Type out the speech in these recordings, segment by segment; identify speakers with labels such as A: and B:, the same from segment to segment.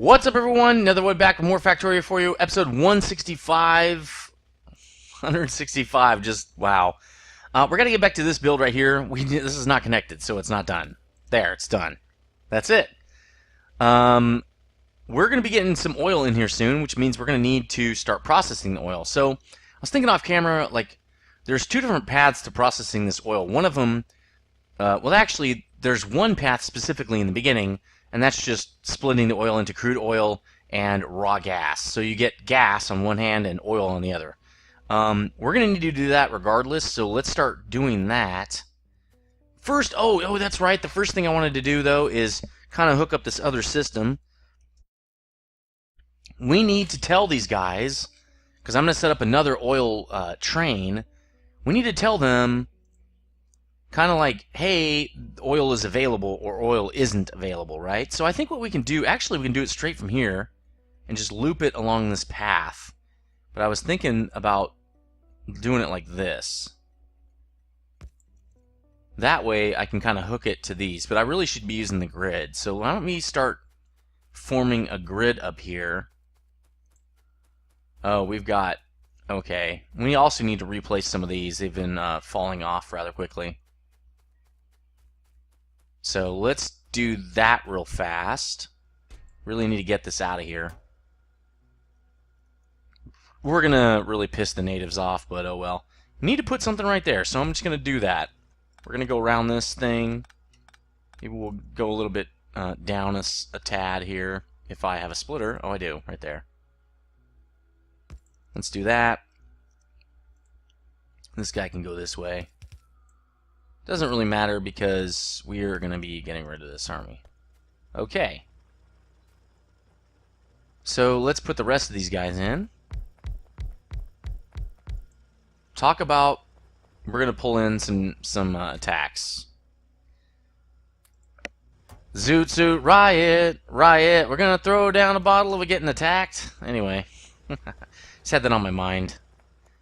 A: What's up, everyone? Nethervvoid back with more Factorio for you. Episode 165. 165, just wow. We're going to get back to this build right here. This is not connected, so it's not done. There, it's done. That's it. We're going to be getting some oil in here soon, which means we're going to need to start processing the oil. So, I was thinking off camera, like, there's two different paths to processing this oil. One of them, well, actually, there's one path specifically in the beginning, and that's just splitting the oil into crude oil and raw gas. So you get gas on one hand and oil on the other. We're going to need to do that regardless, so let's start doing that. First, oh, that's right. The first thing I wanted to do, though, is kind of hook up this other system. We need to tell these guys, because I'm going to set up another oil train. We need to tell them kind of like, hey, oil is available or oil isn't available, right? So I think what we can do, actually we can do it straight from here and just loop it along this path. But I was thinking about doing it like this. That way I can kind of hook it to these, but I really should be using the grid. So why don't we start forming a grid up here. Oh, we've got, okay. We also need to replace some of these. They've been falling off rather quickly. So let's do that real fast. Really need to get this out of here. We're going to really piss the natives off, but oh well. Need to put something right there, so I'm just going to do that. We're going to go around this thing. Maybe we'll go a little bit down a tad here. If I have a splitter. Oh, I do, right there. Let's do that. This guy can go this way. Doesn't really matter because we're going to be getting rid of this army. Okay. So let's put the rest of these guys in. Talk about, we're going to pull in some attacks. Zoot Zoot Riot, Riot. We're going to throw down a bottle of getting attacked. Anyway, just had that on my mind.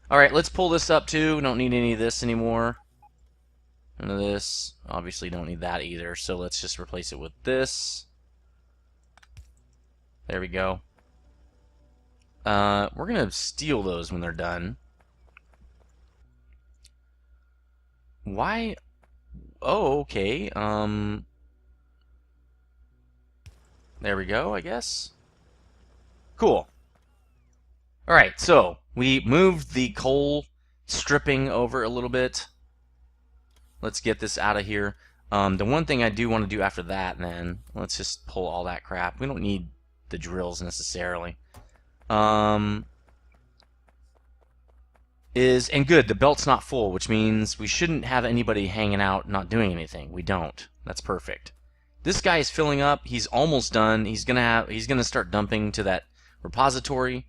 A: Alright, let's pull this up too. We don't need any of this anymore. None of this. Obviously don't need that either, so let's just replace it with this. There we go. We're going to steal those when they're done. Why? Oh, okay. There we go, I guess. Cool. Alright, so we moved the coal stripping over a little bit. Let's get this out of here. The one thing I do want to do after that, then, let's just pull all that crap. We don't need the drills necessarily. And good, the belt's not full, which means we shouldn't have anybody hanging out not doing anything. We don't. That's perfect. This guy is filling up. He's almost done. He's gonna start dumping to that repository.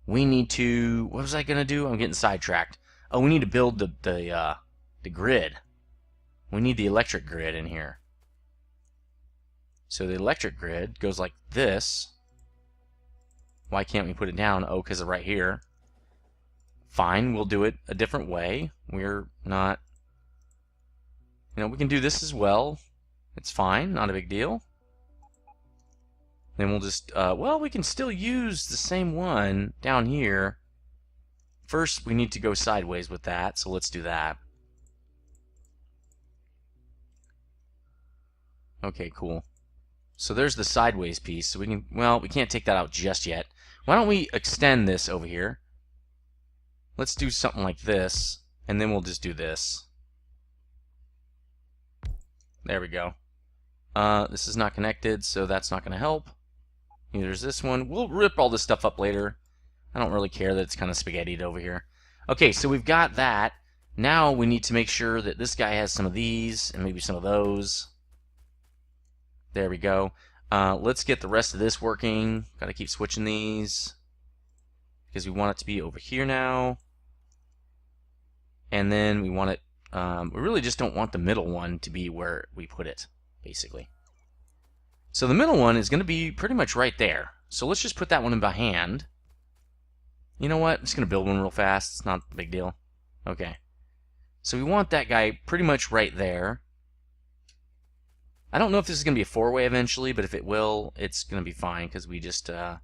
A: We need to. What was I gonna do? I'm getting sidetracked. Oh, we need to build the grid. We need the electric grid in here. So the electric grid goes like this. Why can't we put it down? Oh, because of right here. Fine, we'll do it a different way. We're not... we can do this as well. It's fine, not a big deal. Then we'll just... well, we can still use the same one down here. First, we need to go sideways with that, so let's do that. Okay, cool. So there's the sideways piece. So we can, well, we can't take that out just yet. Why don't we extend this over here? Let's do something like this, and then we'll just do this. There we go. This is not connected, so that's not going to help. Neither is this one. We'll rip all this stuff up later. I don't really care that it's kind of spaghettied over here. Okay, so we've got that. Now we need to make sure that this guy has some of these, and maybe some of those. There we go. Let's get the rest of this working. Got to keep switching these because we want it to be over here now. And then we want it, we really just don't want the middle one to be where we put it, basically. So the middle one is going to be pretty much right there. So let's just put that one in by hand. You know what? I'm just going to build one real fast. It's not a big deal. Okay. So we want that guy pretty much right there. I don't know if this is going to be a four-way eventually, but if it will, it's going to be fine because we just, oh,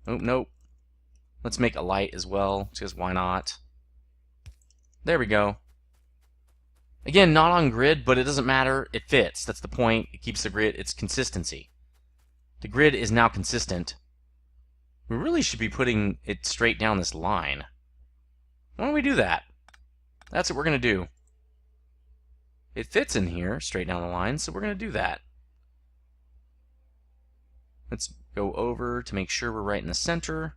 A: nope. Let's make a light as well, because why not? There we go. Again, not on grid, but it doesn't matter. It fits. That's the point. It keeps the grid. It's consistency. The grid is now consistent. We really should be putting it straight down this line. Why don't we do that? That's what we're going to do. It fits in here, straight down the line, so we're going to do that. Let's go over to make sure we're right in the center.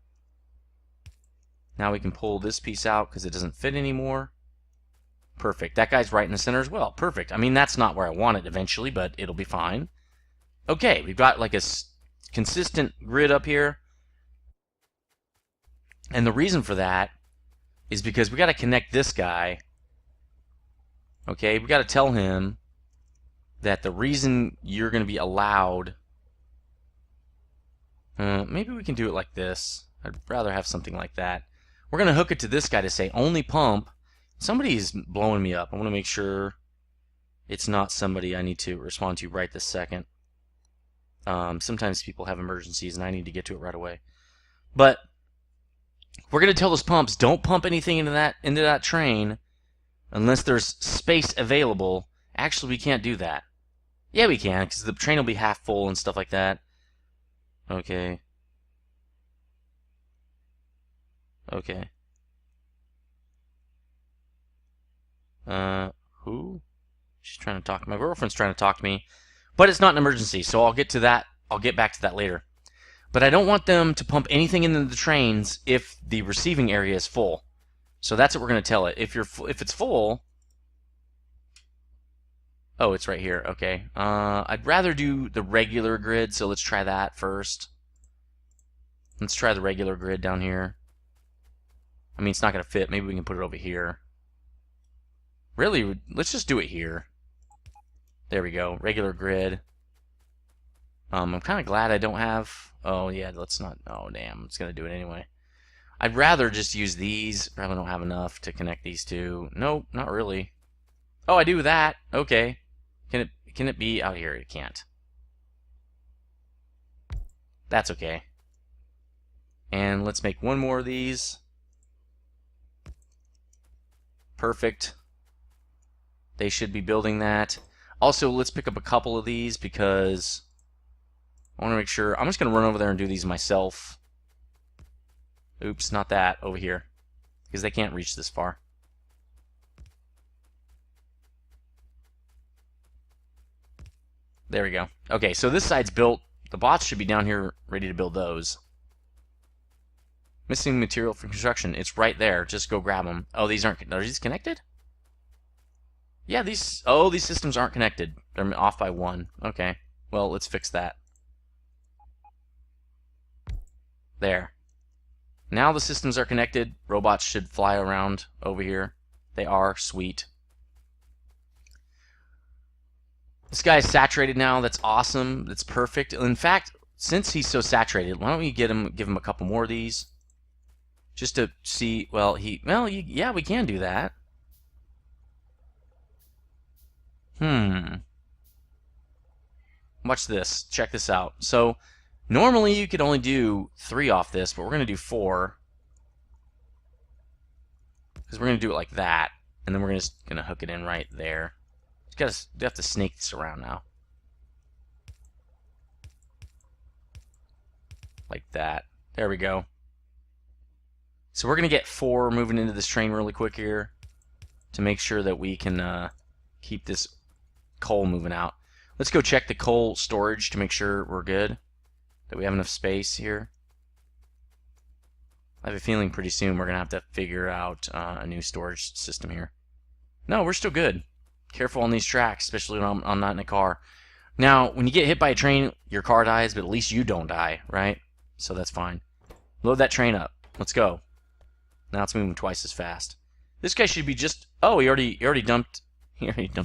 A: Now we can pull this piece out because it doesn't fit anymore. Perfect. That guy's right in the center as well. Perfect. I mean, that's not where I want it eventually, but it'll be fine. Okay, we've got like a consistent grid up here. And the reason for that is because we got to connect this guy. Okay, we got to tell him that the reason you're going to be allowed... maybe we can do it like this. I'd rather have something like that. We're going to hook it to this guy to say only pump. Somebody's blowing me up. I want to make sure it's not somebody I need to respond to right this second. Sometimes people have emergencies and I need to get to it right away. But we're going to tell those pumps, don't pump anything into that train unless there's space available. Actually, we can't do that. Yeah, we can, because the train will be half full and stuff like that. Okay. Okay. Who? She's trying to talk. My girlfriend's trying to talk to me. But it's not an emergency, so I'll get to that. I'll get back to that later. But I don't want them to pump anything into the trains if the receiving area is full. So that's what we're going to tell it. If it's full... Oh, it's right here. Okay. I'd rather do the regular grid, so let's try that first. Let's try the regular grid down here. I mean, it's not going to fit. Maybe we can put it over here. Really, let's just do it here. There we go. Regular grid. I'm kind of glad I don't have... Oh, yeah, let's not... Oh, damn. It's going to do it anyway. I'd rather just use these. Probably don't have enough to connect these two. Nope, not really. Oh, I do that. Okay. Can it be out here? It can't. That's okay. And let's make one more of these. Perfect. They should be building that. Also, let's pick up a couple of these because I want to make sure. I'm just going to run over there and do these myself. Oops, not that. Over here. Because they can't reach this far. There we go. Okay, so this side's built. The bots should be down here ready to build those. Missing material for construction. It's right there. Just go grab them. Oh, these aren't... Are these connected? Yeah, these... Oh, these systems aren't connected. They're off by one. Okay. Well, let's fix that. There. Now the systems are connected. Robots should fly around over here. They are. Sweet. This guy is saturated now. That's awesome. That's perfect. In fact, since he's so saturated, why don't we give him a couple more of these? Just to see, yeah, we can do that. Watch this. Check this out. So, normally you could only do 3 off this, but we're going to do 4. Because we're going to do it like that. And then we're just going to hook it in right there. You have to snake this around now. Like that. There we go. So we're going to get 4 moving into this train really quick here to make sure that we can keep this coal moving out. Let's go check the coal storage to make sure we're good, that we have enough space here. I have a feeling pretty soon we're going to have to figure out a new storage system here. No, we're still good. Careful on these tracks, especially when I'm not in a car. Now, when you get hit by a train, your car dies, but at least you don't die, right? So that's fine. Load that train up. Let's go. Now it's moving twice as fast. This guy should be just... Oh, he already dumped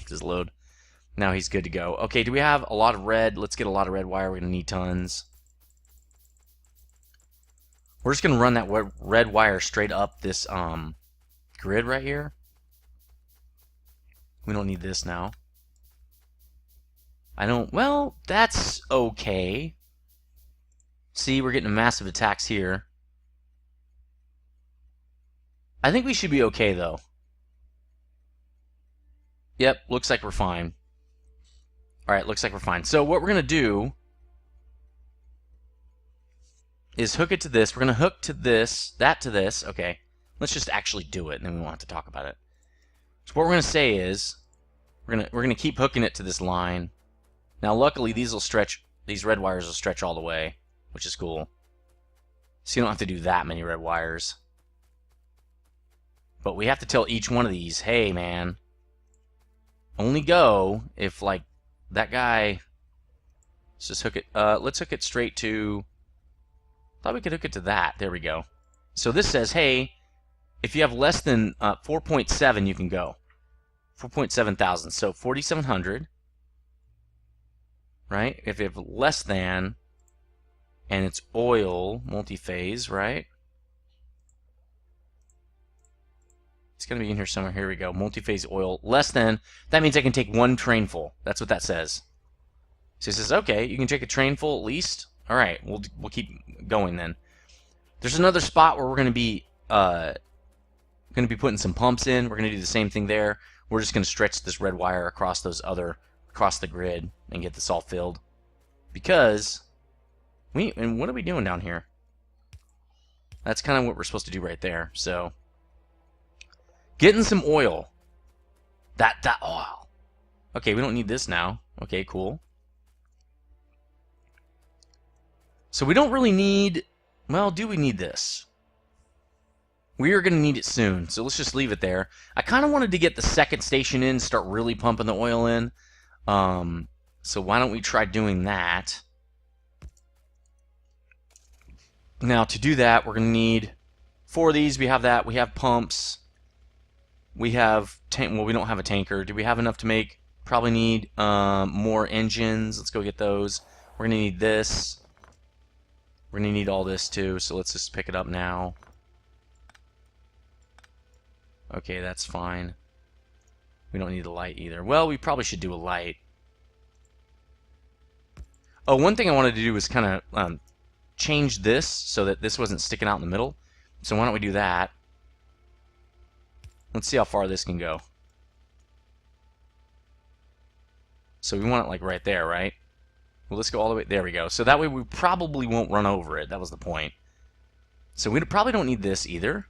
A: his load. Now he's good to go. Okay, do we have a lot of red? Let's get a lot of red wire. We're going to need tons. We're just going to run that red wire straight up this grid right here. We don't need this now. Well, that's okay. See, we're getting massive attacks here. I think we should be okay, though. Yep, looks like we're fine. Alright, looks like we're fine. So what we're going to do is hook it to this. We're going to hook to this, that to this. Okay, let's just actually do it, and then we won't have to talk about it. So what we're going to say is, we're going to keep hooking it to this line. Now, luckily, these red wires will stretch all the way, which is cool. So you don't have to do that many red wires. But we have to tell each one of these, hey, man, only go if, like, that guy... Let's just hook it... let's hook it straight to... Thought we could hook it to that. There we go. So this says, hey, if you have less than 4.7, you can go. 4.7 thousand. So 4,700. Right? If you have less than, and it's oil, multi-phase, right? It's going to be in here somewhere. Here we go. Multi-phase oil. Less than, that means I can take one train full. That's what that says. So it says, okay, you can take a train full at least. All right, we'll keep going then. There's another spot where we're going to be putting some pumps in. We're going to do the same thing there. We're just going to stretch this red wire across across the grid and get this all filled. Because and what are we doing down here? That's kind of what we're supposed to do right there. So getting some oil. That oil. Okay, we don't need this now. Okay, cool. So we don't really need... Well, do we need this? We are going to need it soon, so let's just leave it there. I kind of wanted to get the second station in, start really pumping the oil in. So why don't we try doing that? Now, to do that, we're going to need 4 of these. We have that. We have pumps. We have... Well, we don't have a tanker. Do we have enough to make... Probably need more engines. Let's go get those. We're going to need this. We're going to need all this too, so let's just pick it up now. Okay, that's fine. We don't need a light either. Well, we probably should do a light. Oh, one thing I wanted to do was kind of change this so that this wasn't sticking out in the middle. So why don't we do that? Let's see how far this can go. So we want it like right there, right? Well, let's go all the way. There we go. So that way we probably won't run over it. That was the point. So we probably don't need this either.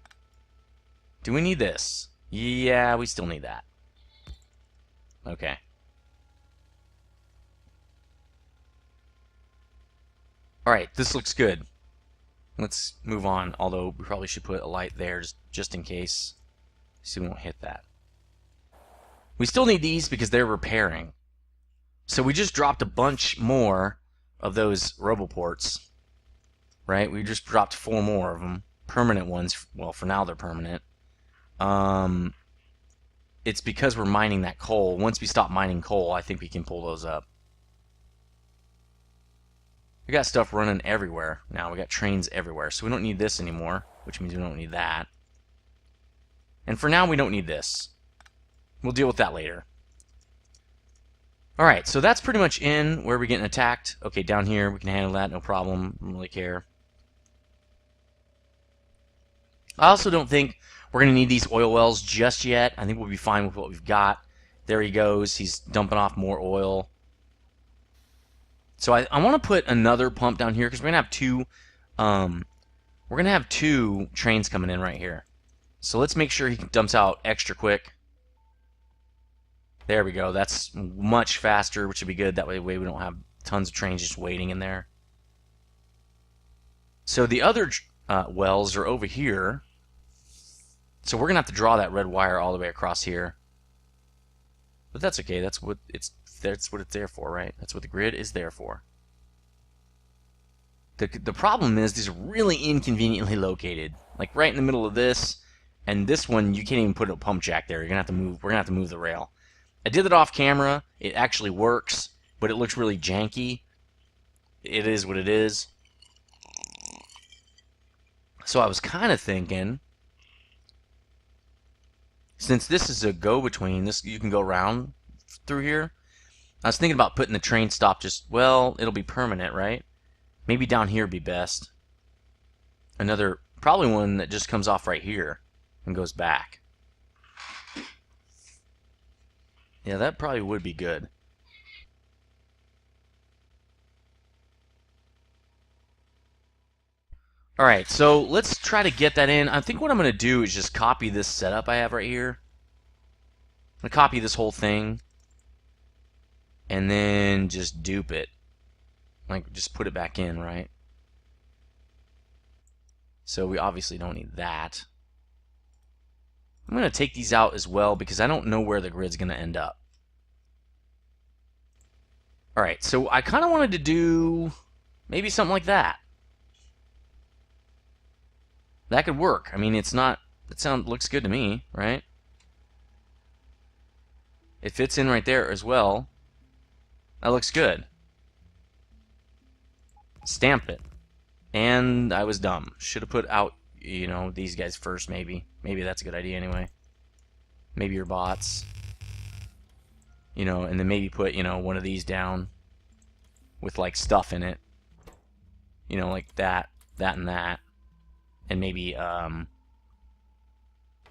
A: Do we need this? Yeah, we still need that. Okay. Alright, this looks good. Let's move on, although we probably should put a light there just in case. So we won't hit that. We still need these because they're repairing. So we just dropped a bunch more of those roboports, right? We just dropped 4 more of them, permanent ones. Well, for now they're permanent. It's because we're mining that coal. Once we stop mining coal, I think we can pull those up. We got stuff running everywhere now. We got trains everywhere, so we don't need this anymore, which means we don't need that. And for now, we don't need this. We'll deal with that later. Alright, so that's pretty much in where we're getting attacked. Okay, down here, we can handle that, no problem. Don't really care. I also don't think we're going to need these oil wells just yet. I think we'll be fine with what we've got. There he goes. He's dumping off more oil. So I want to put another pump down here because we're going to have two trains coming in right here. So let's make sure he dumps out extra quick. There we go. That's much faster, which would be good. That way we don't have tons of trains just waiting in there. So the other wells are over here. So we're going to have to draw that red wire all the way across here. But that's okay. That's what it's there for, right? That's what the grid is there for. The problem is these are really inconveniently located. Like right in the middle of this, and this one you can't even put a pump jack there. You're gonna have to move. We're gonna have to move the rail. I did it off camera. It actually works, but it looks really janky. It is what it is. So I was kind of thinking, since this is a go-between, this you can go around through here. I was thinking about putting the train stop just, well, it'll be permanent, right? Maybe down here would be best. Another, probably one that just comes off right here and goes back. Yeah, that probably would be good. Alright, so let's try to get that in. I think what I'm going to do is just copy this setup I have right here. I'm going to copy this whole thing. And then just dupe it. Like, just put it back in, right? So we obviously don't need that. I'm going to take these out as well because I don't know where the grid's going to end up. Alright, so I kind of wanted to do maybe something like that. That could work. I mean, it's not, looks good to me, right? It fits in right there as well. That looks good. Stamp it. And I was dumb. Should have put out, you know, these guys first, maybe. Maybe that's a good idea anyway. Maybe your bots. You know, and then maybe put, you know, one of these down with, like, stuff in it. You know, like that, that, and that. And maybe, oh,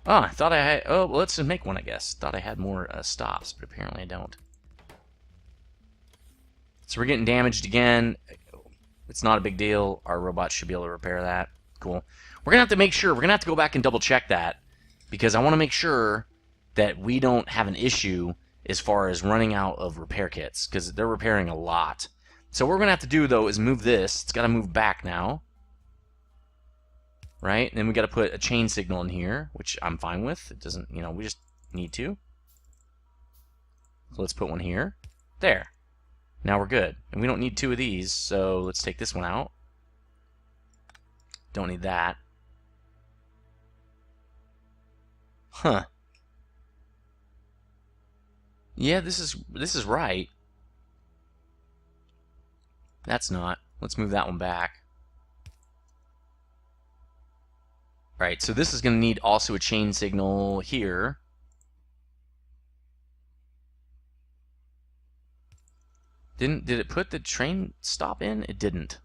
A: I thought I had, oh, well, let's just make one, I guess. Thought I had more stops, but apparently I don't. So we're getting damaged again. It's not a big deal. Our robots should be able to repair that. Cool. We're going to have to make sure, we're going to have to go back and double check that, because I want to make sure that we don't have an issue as far as running out of repair kits, because they're repairing a lot. So what we're going to have to do, though, is move this. It's got to move back now. Right? And then we got to put a chain signal in here, which I'm fine with. It doesn't, you know, we just need to. So let's put one here. There. Now we're good. And we don't need two of these, so let's take this one out. Don't need that. Huh. Yeah, this is right. That's not. Let's move that one back. Right, so this is going to need also a chain signal here. Did it put the train stop in? It didn't.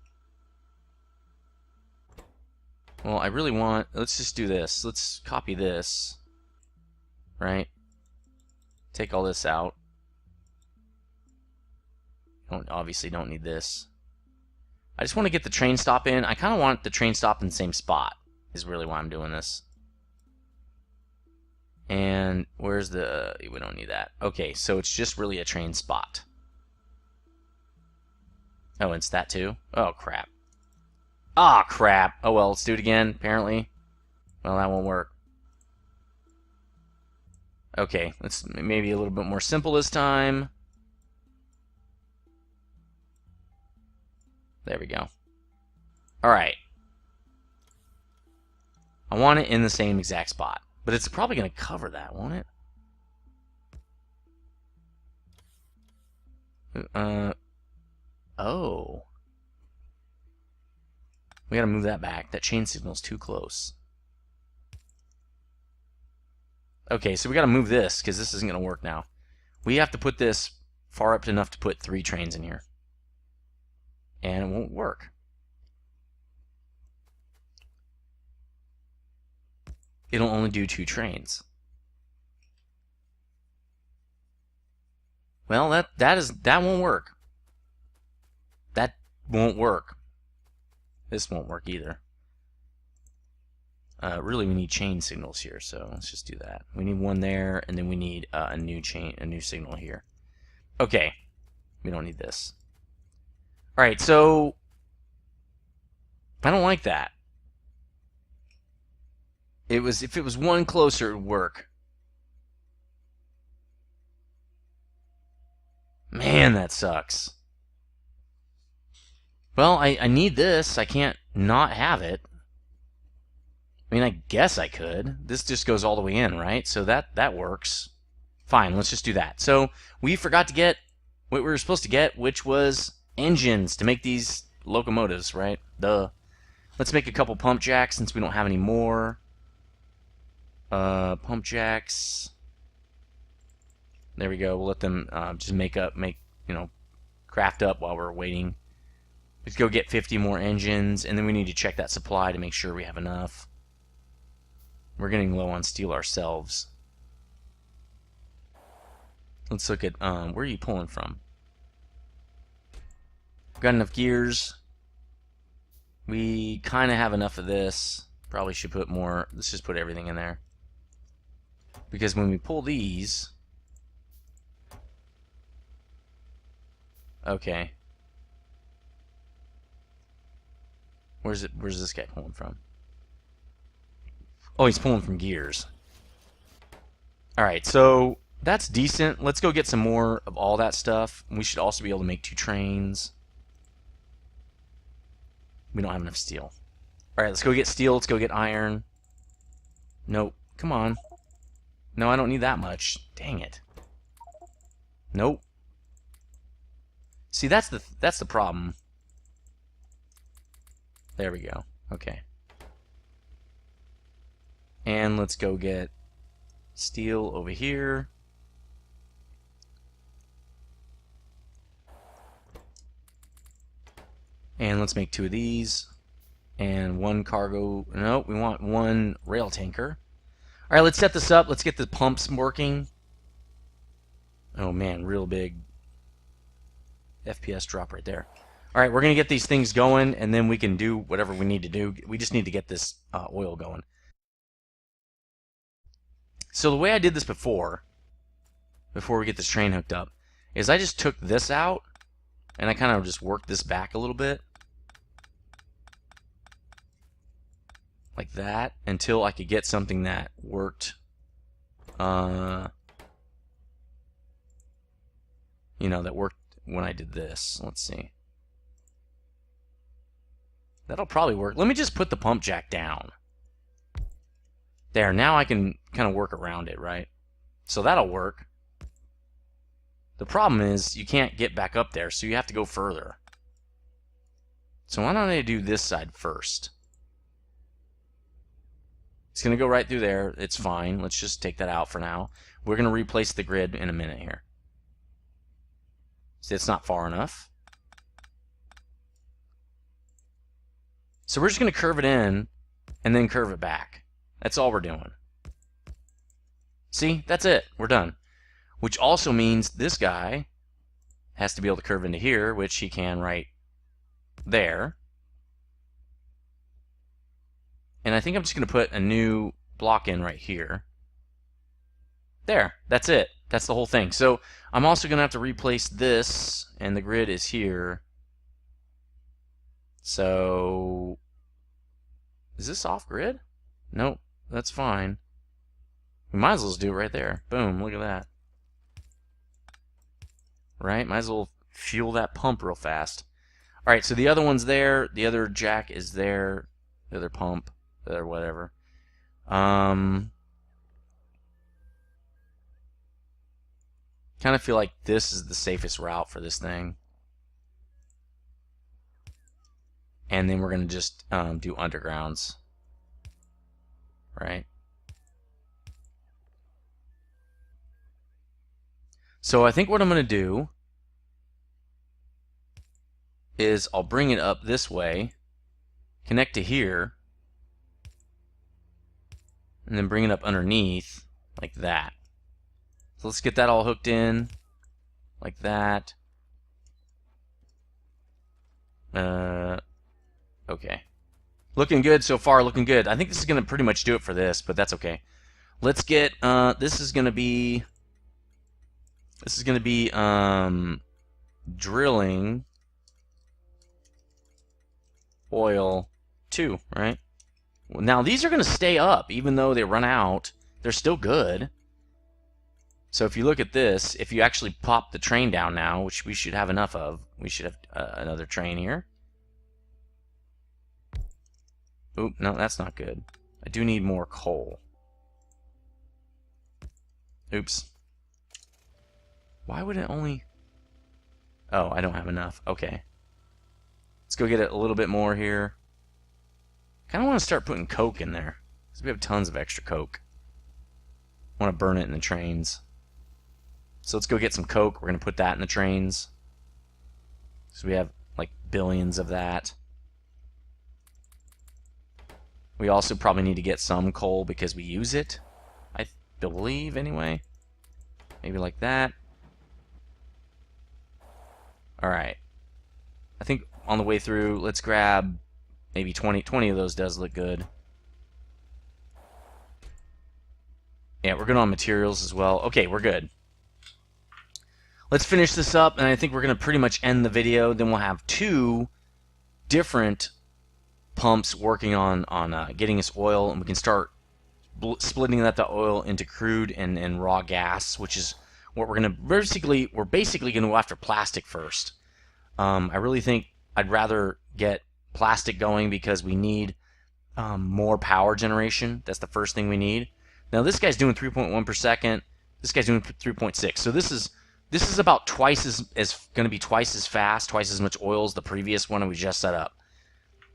A: Well, I really want, let's just do this. Let's copy this. Right? Take all this out. Obviously don't need this. I just want to get the train stop in. I kind of want the train stop in the same spot. Is really why I'm doing this. And where's the... we don't need that. Okay, so it's just really a train spot. Oh, it's that too? Oh, crap. Ah, crap. Oh, well, let's do it again, apparently. Well, that won't work. Okay, let's maybe a little bit more simple this time. There we go. Alright. I want it in the same exact spot. But it's probably going to cover that, won't it? Oh. We got to move that back. That chain signal's too close. Okay, so we got to move this, because this isn't going to work now. We have to put this far up enough to put 3 trains in here. And it won't work. It'll only do 2 trains. Well, that won't work. That won't work. This won't work either. Really, we need chain signals here, so let's just do that. We need one there, and then we need a new signal here. Okay, we don't need this. All right, so I don't like that. If it was one closer, it would work. Man, that sucks. Well, I need this. I can't not have it. I mean, I guess I could. This just goes all the way in, right? So that works. Fine, let's just do that. So we forgot to get what we were supposed to get, which was engines to make these locomotives, right? Duh. Let's make a couple pump jacks since we don't have any more. Pump jacks. There we go. We'll let them just make craft up while we're waiting. Let's go get 50 more engines, and then we need to check that supply to make sure we have enough. We're getting low on steel ourselves. Let's look at, where are you pulling from? Got enough gears. We kind of have enough of this. Probably should put more. Let's just put everything in there. Because when we pull these... Okay. Where's this guy pulling from? Oh, he's pulling from gears. Alright, so that's decent. Let's go get some more of all that stuff. We should also be able to make 2 trains. We don't have enough steel. Alright, let's go get steel. Let's go get iron. Nope. Come on. No, I don't need that much. Dang it. Nope. See, that's the problem. There we go. Okay. And let's go get steel over here. And let's make 2 of these. And 1 cargo. No, we want 1 rail tanker. Alright, let's set this up. Let's get the pumps working. Oh man, real big FPS drop right there. Alright, we're going to get these things going, and then we can do whatever we need to do. We just need to get this oil going. So the way I did this before we get this train hooked up, is I just took this out, and I kind of just worked this back a little bit. Like that, until I could get something that worked, that worked when I did this. Let's see. That'll probably work. Let me just put the pump jack down. There, now I can kind of work around it, right? So that'll work. The problem is you can't get back up there, so you have to go further. So why don't I do this side first? It's going to go right through there. It's fine. Let's just take that out for now. We're going to replace the grid in a minute here. See, it's not far enough. So we're just going to curve it in and then curve it back. That's all we're doing. See, that's it. We're done. Which also means this guy has to be able to curve into here, which he can right there. And I think I'm just going to put a new block in right here. There, that's it. That's the whole thing. So I'm also going to have to replace this, and the grid is here. So, is this off grid? Nope, that's fine. We might as well just do it right there. Boom, look at that. Right, might as well fuel that pump real fast. Alright, so the other one's there, the other jack is there, the other pump, or whatever. Kind of feel like this is the safest route for this thing. And then we're going to just do undergrounds. Right? So I think what I'm going to do is I'll bring it up this way, connect to here, and then bring it up underneath like that. So let's get that all hooked in like that. Okay. Looking good so far, looking good. I think this is going to pretty much do it for this, but that's okay. Let's get, this is going to be drilling oil 2, right? Now these are going to stay up even though they run out. They're still good. So if you look at this, if you actually pop the train down now, which we should have enough of, we should have another train here. Oop, no, that's not good. I do need more coal. Oops. Why would it only... Oh, I don't have enough. Okay. Let's go get it a little bit more here. Kind of want to start putting coke in there, because we have tons of extra coke. I want to burn it in the trains. So let's go get some coke. We're going to put that in the trains. because we have like billions of that. We also probably need to get some coal because we use it, I believe, anyway. Maybe like that. Alright. I think on the way through, let's grab maybe 20 of those does look good. Yeah, we're good on materials as well. Okay, we're good. Let's finish this up, and I think we're going to pretty much end the video. Then we'll have 2 different pumps working on getting us oil, and we can start splitting that the oil into crude and raw gas, which is what we're going to we're basically going to go after plastic first. I really think I'd rather get plastic going because we need more power generation. That's the first thing we need. Now this guy's doing 3.1 per second. This guy's doing 3.6. So this is about twice as going to be twice as fast, twice as much oil as the previous one we just set up.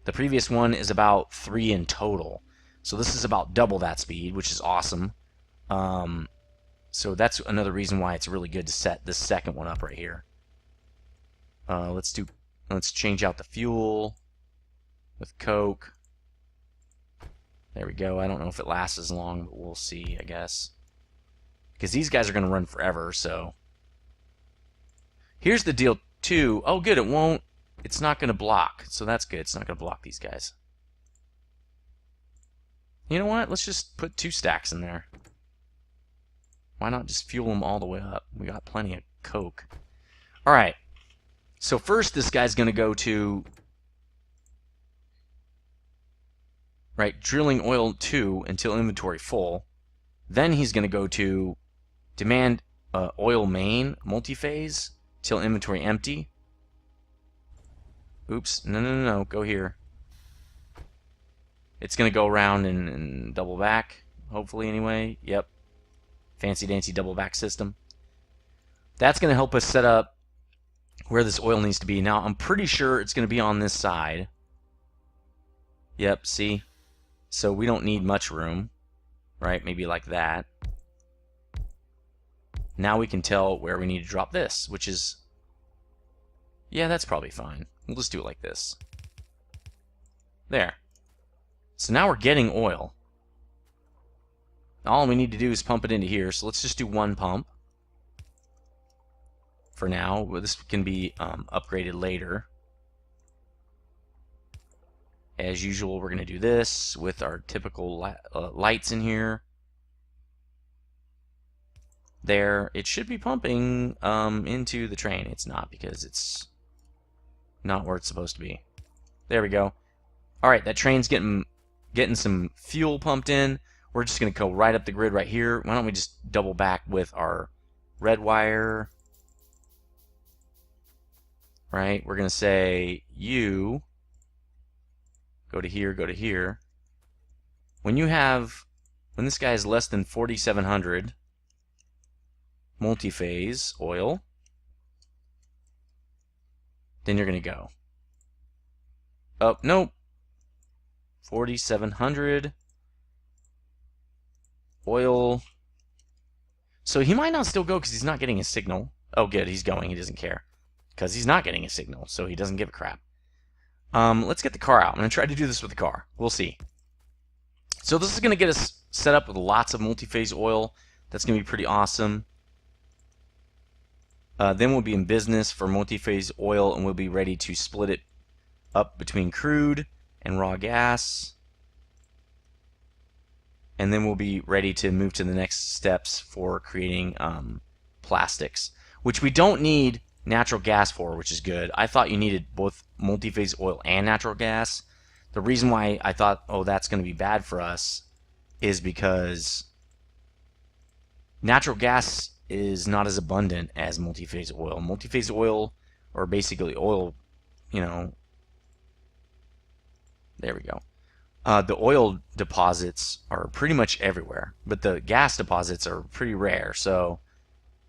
A: The previous one is about 3 in total. So this is about double that speed, which is awesome. So that's another reason why it's really good to set this second one up right here. Let's change out the fuel with Coke. There we go. I don't know if it lasts as long, but we'll see, I guess. Because these guys are going to run forever, so. Here's the deal, too. Oh, good, it won't. It's not going to block, so that's good. It's not going to block these guys. You know what? Let's just put 2 stacks in there. Why not just fuel them all the way up? We got plenty of Coke. Alright. So first, this guy's going to go to... Right, drilling oil 2 until inventory full. Then he's going to go to demand oil main multi-phase till inventory empty. Oops, no, go here. It's going to go around and double back, hopefully anyway. Yep, fancy dancy double back system. That's going to help us set up where this oil needs to be. Now, I'm pretty sure it's going to be on this side. Yep, see? So we don't need much room, right? Maybe like that. Now we can tell where we need to drop this, which is... Yeah, that's probably fine. We'll just do it like this. There. So now we're getting oil. All we need to do is pump it into here. So let's just do 1 pump. For now. This can be upgraded later. As usual, we're going to do this with our typical lights in here. There. It should be pumping into the train. It's not because it's not where it's supposed to be. There we go. Alright, that train's getting some fuel pumped in. We're just going to go right up the grid right here. Why don't we just double back with our red wire. Right, we're going to say you go to here, go to here. When this guy is less than 4,700 multi-phase oil, then you're going to go. Oh, nope. 4,700 oil. So he might not still go because he's not getting a signal. Oh, good, he's going. He doesn't care because he's not getting a signal, so he doesn't give a crap. Let's get the car out. I'm going to try to do this with the car. We'll see. So this is going to get us set up with lots of multi-phase oil. That's going to be pretty awesome. Then we'll be in business for multi-phase oil, and we'll be ready to split it up between crude and raw gas. And then we'll be ready to move to the next steps for creating plastics, which we don't need natural gas for, which is good. I thought you needed both multi-phase oil and natural gas. The reason why I thought, oh, that's going to be bad for us is because natural gas is not as abundant as multi-phase oil. Multi-phase oil, or basically oil, you know, there we go. The oil deposits are pretty much everywhere, but the gas deposits are pretty rare. So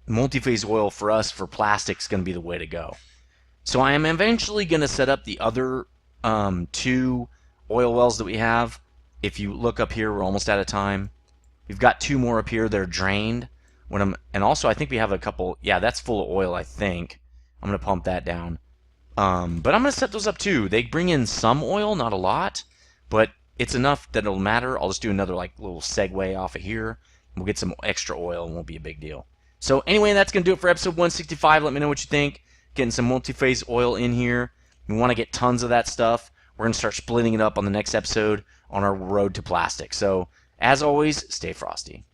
A: multi-phase oil for us for plastic is going to be the way to go. So I am eventually going to set up the other 2 oil wells that we have. If you look up here, we're almost out of time. We've got 2 more up here that are drained. And also I think we have a couple. Yeah, that's full of oil, I think. I'm going to pump that down. But I'm going to set those up too. They bring in some oil, not a lot, but it's enough that it'll matter. I'll just do another like little segue off of here. We'll get some extra oil and won't be a big deal. So anyway, that's going to do it for episode 165. Let me know what you think. Getting some multi-phase oil in here. We want to get tons of that stuff. We're going to start splitting it up on the next episode on our road to plastic. So as always, stay frosty.